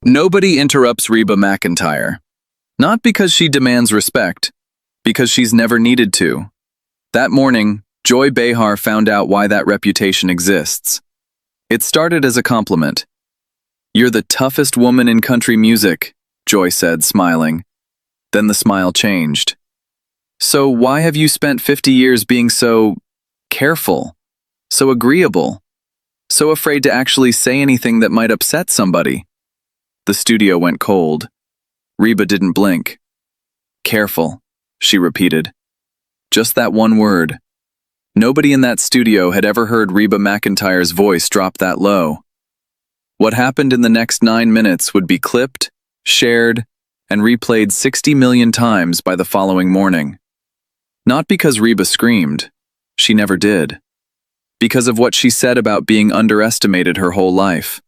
Nobody interrupts Reba McEntire. Not because she demands respect, because she's never needed to. That morning, Joy Behar found out why that reputation exists. It started as a compliment. "You're the toughest woman in country music," Joy said, smiling. Then the smile changed. "So why have you spent 50 years being so careful, so agreeable, so afraid to actually say anything that might upset somebody?" The studio went cold. Reba didn't blink. "Careful," she repeated. Just that one word. Nobody in that studio had ever heard Reba McEntire's voice drop that low. What happened in the next 9 minutes would be clipped, shared, and replayed 60 million times by the following morning. Not because Reba screamed. She never did. Because of what she said about being underestimated her whole life.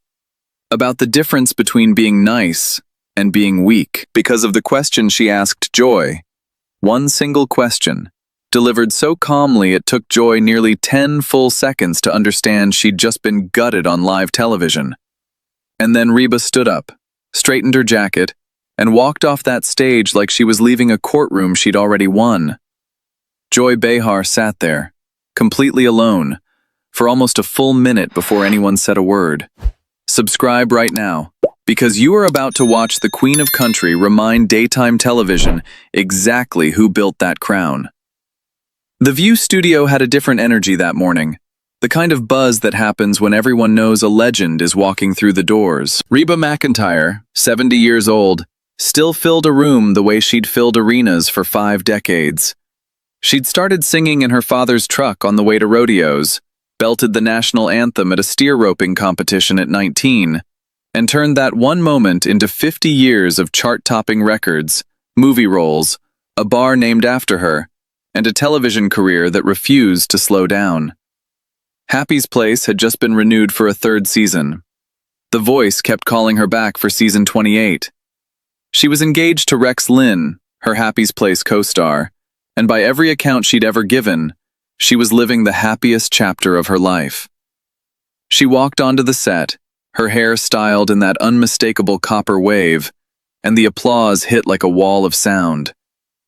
About the difference between being nice and being weak. Because of the question she asked Joy. One single question, delivered so calmly it took Joy nearly 10 full seconds to understand she'd just been gutted on live television. And then Reba stood up, straightened her jacket, and walked off that stage like she was leaving a courtroom she'd already won. Joy Behar sat there, completely alone, for almost a full minute before anyone said a word. Subscribe right now, because you are about to watch the Queen of Country remind daytime television exactly who built that crown. The View studio had a different energy that morning, the kind of buzz that happens when everyone knows a legend is walking through the doors. Reba McEntire, 70 years old, still filled a room the way she'd filled arenas for 5 decades. She'd started singing in her father's truck on the way to rodeos, belted the national anthem at a steer roping competition at 19, and turned that one moment into 50 years of chart-topping records, movie roles, a bar named after her, and a television career that refused to slow down. Happy's Place had just been renewed for a 3rd season. The Voice kept calling her back for season 28. She was engaged to Rex Linn, her Happy's Place co-star, and by every account she'd ever given, she was living the happiest chapter of her life. She walked onto the set, her hair styled in that unmistakable copper wave, and the applause hit like a wall of sound.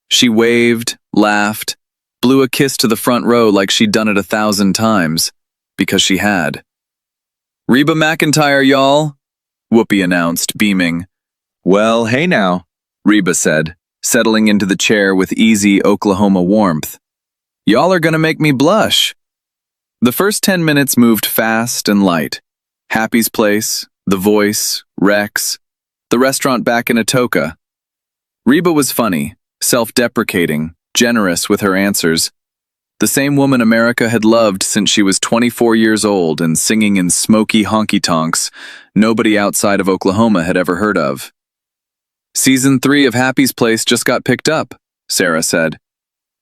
She waved, laughed, blew a kiss to the front row like she'd done it 1,000 times, because she had. "Reba McEntire, y'all," Whoopi announced, beaming. "Well, hey now," Reba said, settling into the chair with easy Oklahoma warmth. "Y'all are gonna make me blush." The first 10 minutes moved fast and light. Happy's Place, The Voice, Rex, the restaurant back in Atoka. Reba was funny, self-deprecating, generous with her answers. The same woman America had loved since she was 24 years old and singing in smoky honky-tonks nobody outside of Oklahoma had ever heard of. "Season 3 of Happy's Place just got picked up," Sarah said.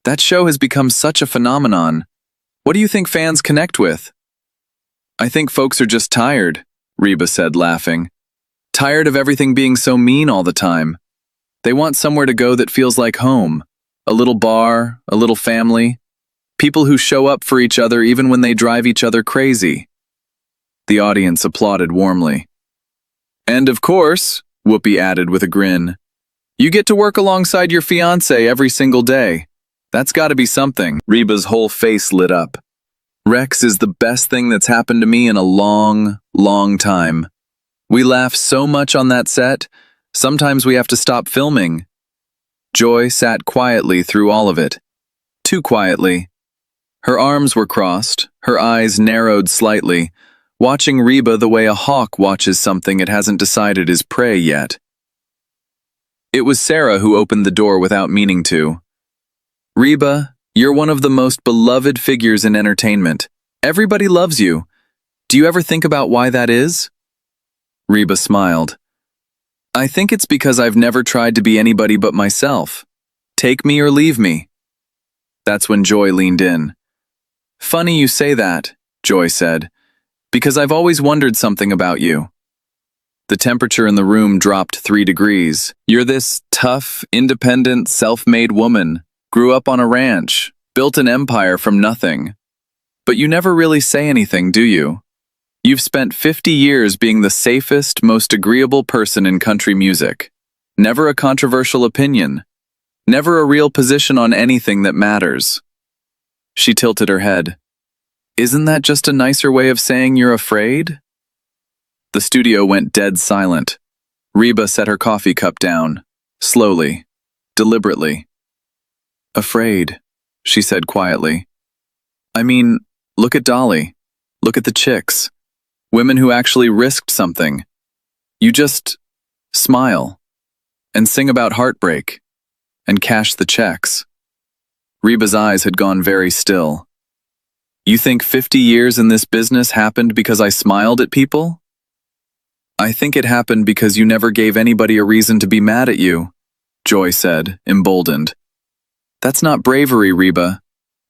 "That show has become such a phenomenon. What do you think fans connect with?" "I think folks are just tired," Reba said, laughing. "Tired of everything being so mean all the time. They want somewhere to go that feels like home. A little bar, a little family. People who show up for each other even when they drive each other crazy." The audience applauded warmly. "And of course," Whoopi added with a grin, "you get to work alongside your fiancé every single day. That's gotta be something." Reba's whole face lit up. "Rex is the best thing that's happened to me in a long, long time. We laugh so much on that set, sometimes we have to stop filming." Joy sat quietly through all of it. Too quietly. Her arms were crossed, her eyes narrowed slightly, watching Reba the way a hawk watches something it hasn't decided is prey yet. It was Sarah who opened the door without meaning to. "Reba, you're one of the most beloved figures in entertainment. Everybody loves you. Do you ever think about why that is?" Reba smiled. "I think it's because I've never tried to be anybody but myself. Take me or leave me." That's when Joy leaned in. "Funny you say that," Joy said, "because I've always wondered something about you." The temperature in the room dropped 3 degrees. "You're this tough, independent, self-made woman, grew up on a ranch, built an empire from nothing. But you never really say anything, do you? You've spent 50 years being the safest, most agreeable person in country music. Never a controversial opinion. Never a real position on anything that matters. She tilted her head. Isn't that just a nicer way of saying you're afraid? The studio went dead silent. Reba set her coffee cup down, slowly, deliberately. Afraid, she said quietly. I mean, look at Dolly. Look at the chicks. Women who actually risked something. You just smile and sing about heartbreak and cash the checks. Reba's eyes had gone very still. You think 50 years in this business happened because I smiled at people? I think it happened because you never gave anybody a reason to be mad at you, Joy said, emboldened. That's not bravery, Reba.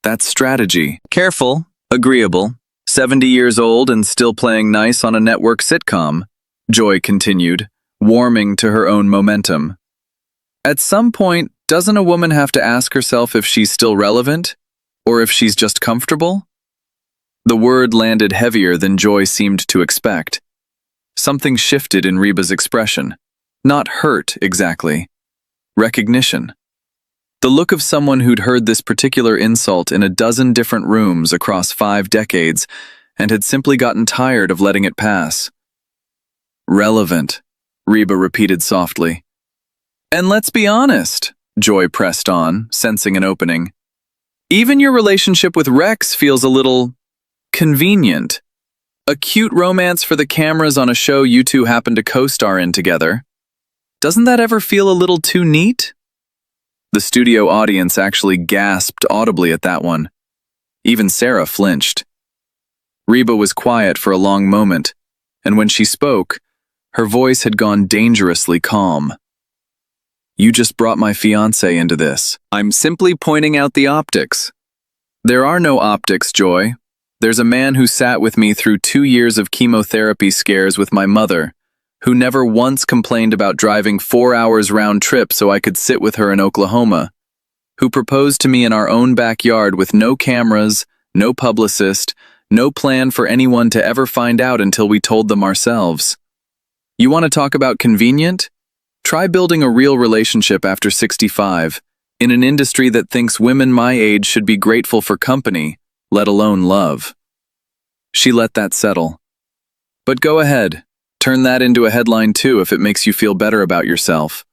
That's strategy. Careful, agreeable, 70 years old and still playing nice on a network sitcom, Joy continued, warming to her own momentum. At some point, doesn't a woman have to ask herself if she's still relevant? Or if she's just comfortable? The word landed heavier than Joy seemed to expect. Something shifted in Reba's expression. Not hurt, exactly. Recognition. The look of someone who'd heard this particular insult in a dozen different rooms across 5 decades and had simply gotten tired of letting it pass. Relevant, Reba repeated softly. And let's be honest, Joy pressed on, sensing an opening. Even your relationship with Rex feels a little convenient. A cute romance for the cameras on a show you two happen to co-star in together. Doesn't that ever feel a little too neat? The studio audience actually gasped audibly at that one. Even Sarah flinched. Reba was quiet for a long moment, and when she spoke, her voice had gone dangerously calm. You just brought my fiancé into this. I'm simply pointing out the optics. There are no optics, Joy. There's a man who sat with me through 2 years of chemotherapy scares with my mother, who never once complained about driving 4 hours round trip so I could sit with her in Oklahoma, who proposed to me in our own backyard with no cameras, no publicist, no plan for anyone to ever find out until we told them ourselves. You want to talk about convenient? Try building a real relationship after 65, in an industry that thinks women my age should be grateful for company, let alone love. She let that settle. But go ahead, turn that into a headline too if it makes you feel better about yourself.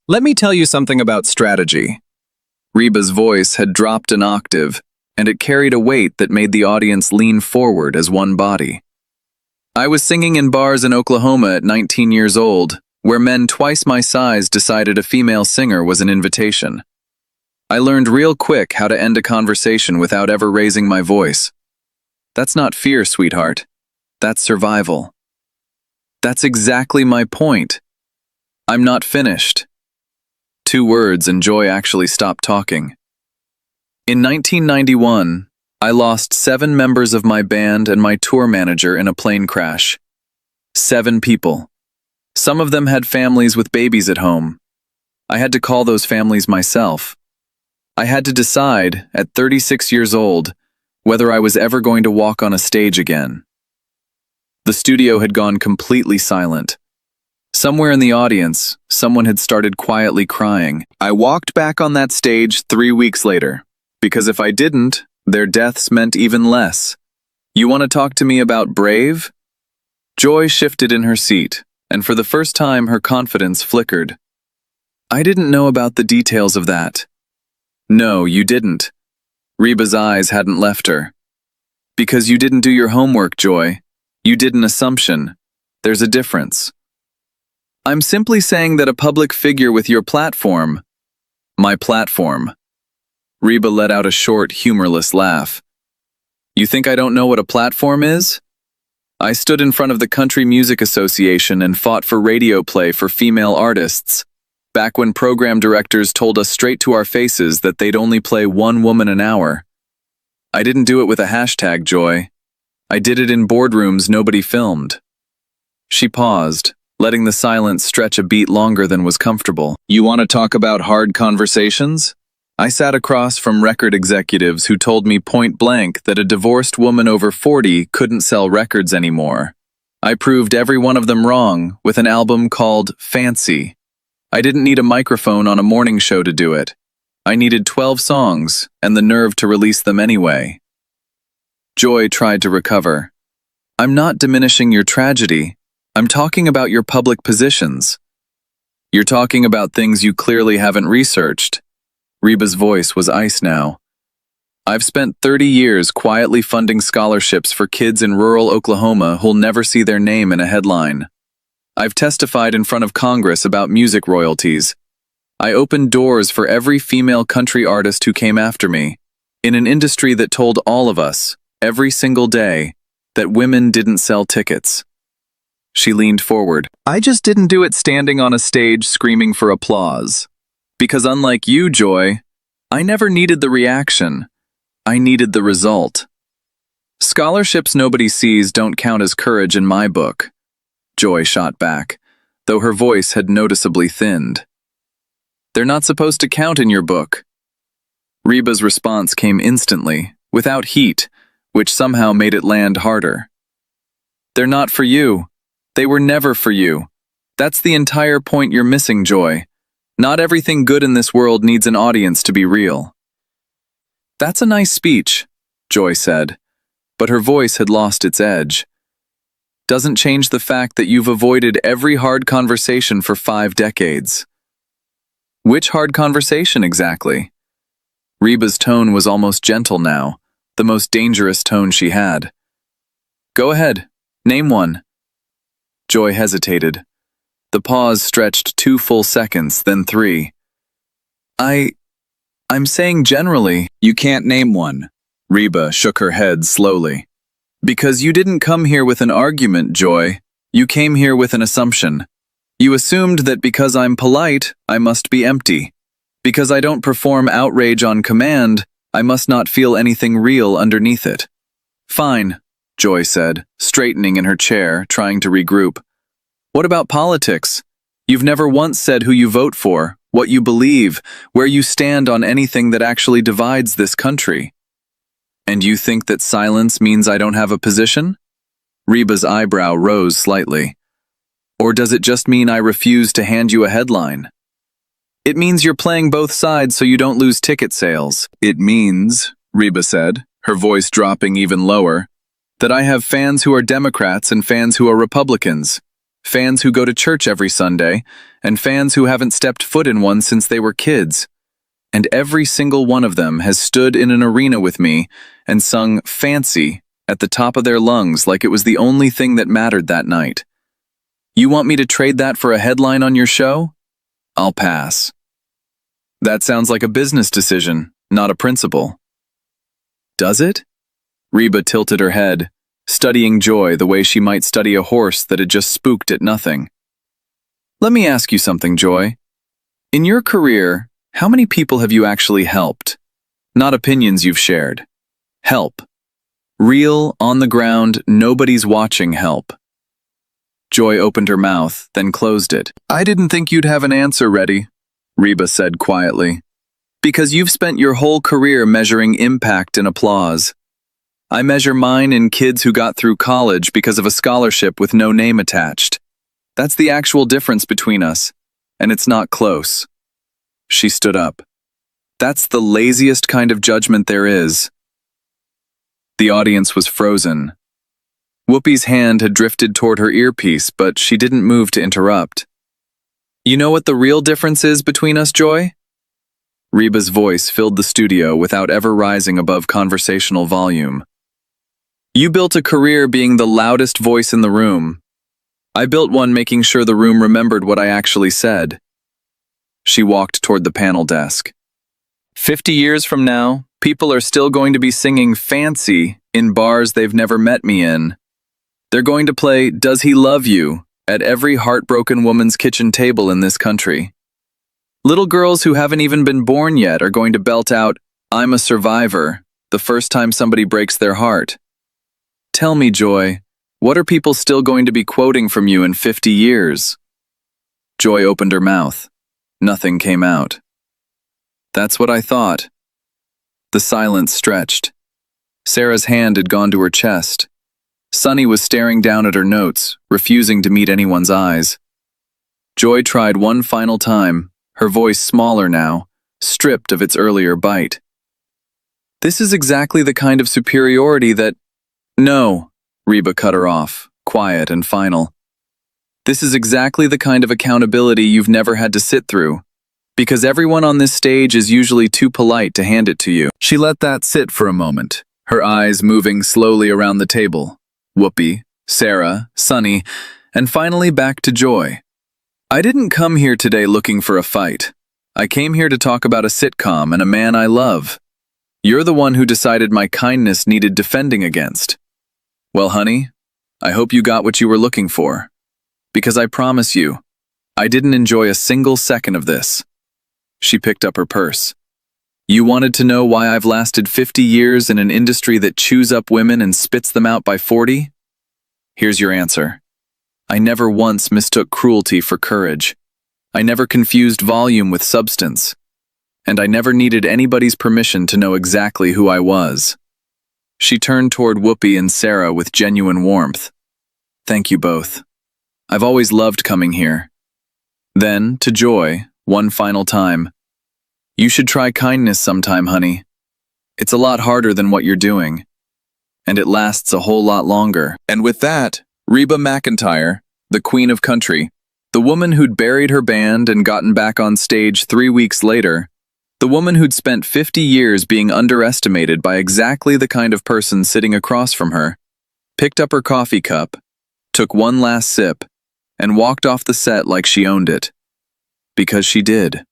Let me tell you something about strategy. Reba's voice had dropped an octave, and it carried a weight that made the audience lean forward as one body. I was singing in bars in Oklahoma at 19 years old, where men twice my size decided a female singer was an invitation. I learned real quick how to end a conversation without ever raising my voice. That's not fear, sweetheart. That's survival. That's exactly my point. I'm not finished. 2 words and Joy actually stopped talking. In 1991, I lost 7 members of my band and my tour manager in a plane crash. 7 people. Some of them had families with babies at home. I had to call those families myself. I had to decide, at 36 years old, whether I was ever going to walk on a stage again. The studio had gone completely silent. Somewhere in the audience, someone had started quietly crying. I walked back on that stage 3 weeks later, because if I didn't, their deaths meant even less. You want to talk to me about brave? Joy shifted in her seat, and for the first time her confidence flickered. I didn't know about the details of that. No, you didn't. Reba's eyes hadn't left her. Because you didn't do your homework, Joy. You did an assumption. There's a difference. I'm simply saying that a public figure with your platform, my platform. Reba let out a short, humorless laugh. You think I don't know what a platform is? I stood in front of the Country Music Association and fought for radio play for female artists, back when program directors told us straight to our faces that they'd only play 1 woman an hour. I didn't do it with a hashtag, Joy. I did it in boardrooms nobody filmed. She paused, letting the silence stretch a beat longer than was comfortable. You want to talk about hard conversations? I sat across from record executives who told me point blank that a divorced woman over 40 couldn't sell records anymore. I proved every one of them wrong with an album called Fancy. I didn't need a microphone on a morning show to do it. I needed 12 songs and the nerve to release them anyway. Joy tried to recover. I'm not diminishing your tragedy. I'm talking about your public positions. You're talking about things you clearly haven't researched. Reba's voice was ice now. I've spent 30 years quietly funding scholarships for kids in rural Oklahoma who'll never see their name in a headline. I've testified in front of Congress about music royalties. I opened doors for every female country artist who came after me, in an industry that told all of us, every single day, that women didn't sell tickets. She leaned forward. I just didn't do it standing on a stage screaming for applause. Because unlike you, Joy, I never needed the reaction. I needed the result. Scholarships nobody sees don't count as courage in my book. Joy shot back, though her voice had noticeably thinned. They're not supposed to count in your book. Reba's response came instantly, without heat, which somehow made it land harder. They're not for you. They were never for you. That's the entire point you're missing, Joy. Not everything good in this world needs an audience to be real. That's a nice speech, Joy said, but her voice had lost its edge. Doesn't change the fact that you've avoided every hard conversation for 5 decades. Which hard conversation exactly? Reba's tone was almost gentle now, the most dangerous tone she had. Go ahead, name one. Joy hesitated. The pause stretched 2 full seconds, then 3. I'm saying generally, you can't name one. Reba shook her head slowly. Because you didn't come here with an argument, Joy. You came here with an assumption. You assumed that because I'm polite, I must be empty. Because I don't perform outrage on command, I must not feel anything real underneath it. Fine, Joy said, straightening in her chair, trying to regroup. What about politics? You've never once said who you vote for, what you believe, where you stand on anything that actually divides this country. And you think that silence means I don't have a position? Reba's eyebrow rose slightly. Or does it just mean I refuse to hand you a headline? It means you're playing both sides so you don't lose ticket sales. It means, Reba said, her voice dropping even lower, that I have fans who are Democrats and fans who are Republicans, fans who go to church every Sunday, and fans who haven't stepped foot in one since they were kids. And every single one of them has stood in an arena with me and sung Fancy at the top of their lungs like it was the only thing that mattered that night. You want me to trade that for a headline on your show? I'll pass. That sounds like a business decision, not a principle. Does it? Reba tilted her head, studying Joy the way she might study a horse that had just spooked at nothing. Let me ask you something, Joy. In your career, how many people have you actually helped? Not opinions you've shared. Help. Real, on the ground, nobody's watching help. Joy opened her mouth, then closed it. I didn't think you'd have an answer ready, Reba said quietly. Because you've spent your whole career measuring impact and applause. I measure mine in kids who got through college because of a scholarship with no name attached. That's the actual difference between us, and it's not close. She stood up. That's the laziest kind of judgment there is. The audience was frozen. Whoopi's hand had drifted toward her earpiece, but she didn't move to interrupt. You know what the real difference is between us, Joy? Reba's voice filled the studio without ever rising above conversational volume. You built a career being the loudest voice in the room. I built one making sure the room remembered what I actually said. She walked toward the panel desk. 50 years from now, people are still going to be singing Fancy in bars they've never met me in. They're going to play Does He Love You at every heartbroken woman's kitchen table in this country. Little girls who haven't even been born yet are going to belt out, I'm a survivor, the first time somebody breaks their heart. Tell me, Joy, what are people still going to be quoting from you in 50 years? Joy opened her mouth. Nothing came out. That's what I thought. The silence stretched. Sarah's hand had gone to her chest. Sunny was staring down at her notes, refusing to meet anyone's eyes. Joy tried one final time, her voice smaller now, stripped of its earlier bite. This is exactly the kind of superiority that— No, Reba cut her off, quiet and final. This is exactly the kind of accountability you've never had to sit through, because everyone on this stage is usually too polite to hand it to you. She let that sit for a moment, her eyes moving slowly around the table. Whoopi, Sarah, Sunny, and finally back to Joy. I didn't come here today looking for a fight. I came here to talk about a sitcom and a man I love. You're the one who decided my kindness needed defending against. Well, honey, I hope you got what you were looking for. Because I promise you, I didn't enjoy a single second of this. She picked up her purse. You wanted to know why I've lasted 50 years in an industry that chews up women and spits them out by 40? Here's your answer. I never once mistook cruelty for courage. I never confused volume with substance. And I never needed anybody's permission to know exactly who I was. She turned toward Whoopi and Sarah with genuine warmth. Thank you both. I've always loved coming here. Then, to Joy, one final time. You should try kindness sometime, honey. It's a lot harder than what you're doing. And it lasts a whole lot longer. And with that, Reba McEntire, the queen of country, the woman who'd buried her band and gotten back on stage 3 weeks later, the woman who'd spent 50 years being underestimated by exactly the kind of person sitting across from her, picked up her coffee cup, took one last sip, and walked off the set like she owned it. Because she did.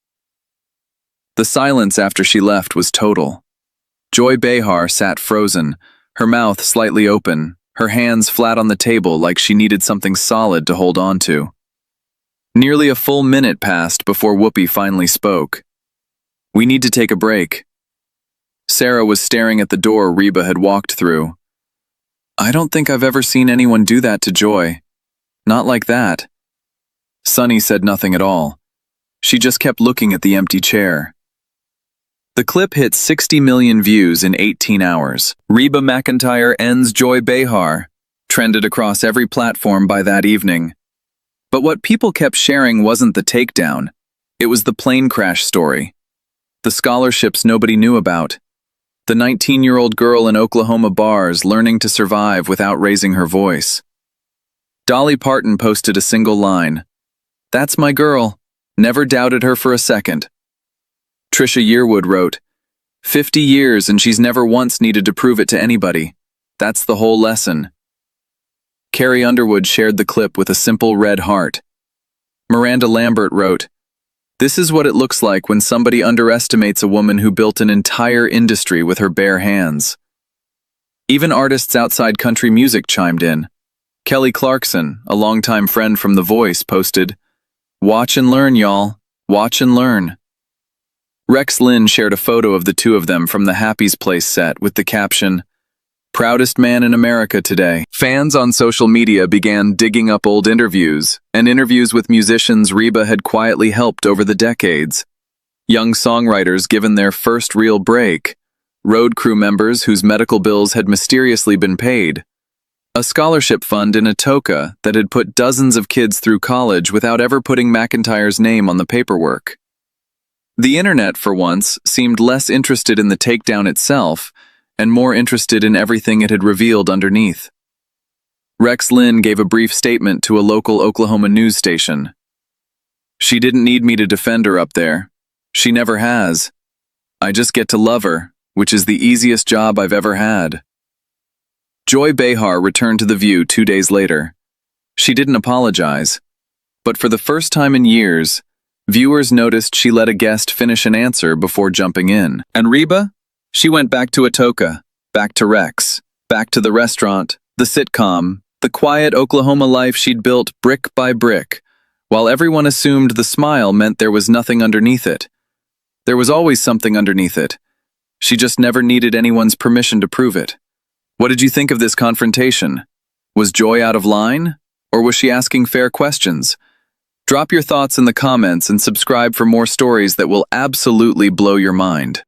The silence after she left was total. Joy Behar sat frozen, her mouth slightly open, her hands flat on the table like she needed something solid to hold on to. Nearly a full minute passed before Whoopi finally spoke. We need to take a break. Sarah was staring at the door Reba had walked through. I don't think I've ever seen anyone do that to Joy. Not like that. Sunny said nothing at all. She just kept looking at the empty chair. The clip hit 60 million views in 18 hours. Reba McEntire ends Joy Behar, trended across every platform by that evening. But what people kept sharing wasn't the takedown. It was the plane crash story. The scholarships nobody knew about. The 19-year-old girl in Oklahoma bars learning to survive without raising her voice. Dolly Parton posted a single line. That's my girl. Never doubted her for a second. Trisha Yearwood wrote, 50 years and she's never once needed to prove it to anybody. That's the whole lesson. Carrie Underwood shared the clip with a simple red heart. Miranda Lambert wrote, this is what it looks like when somebody underestimates a woman who built an entire industry with her bare hands. Even artists outside country music chimed in. Kelly Clarkson, a longtime friend from The Voice, posted, watch and learn, y'all. Watch and learn. Rex Lynn shared a photo of the two of them from the Happy's Place set with the caption, proudest man in America today. Fans on social media began digging up old interviews, and interviews with musicians Reba had quietly helped over the decades. Young songwriters given their first real break, road crew members whose medical bills had mysteriously been paid, a scholarship fund in Atoka that had put dozens of kids through college without ever putting McEntire's name on the paperwork. The internet, for once, seemed less interested in the takedown itself and more interested in everything it had revealed underneath. Rex Lynn gave a brief statement to a local Oklahoma news station. She didn't need me to defend her up there. She never has. I just get to love her, which is the easiest job I've ever had. Joy Behar returned to The View 2 days later. She didn't apologize. But for the first time in years, viewers noticed she let a guest finish an answer before jumping in. And Reba? She went back to Atoka, back to Rex, back to the restaurant, the sitcom, the quiet Oklahoma life she'd built brick by brick, while everyone assumed the smile meant there was nothing underneath it. There was always something underneath it. She just never needed anyone's permission to prove it. What did you think of this confrontation? Was Joy out of line? Or was she asking fair questions? Drop your thoughts in the comments and subscribe for more stories that will absolutely blow your mind.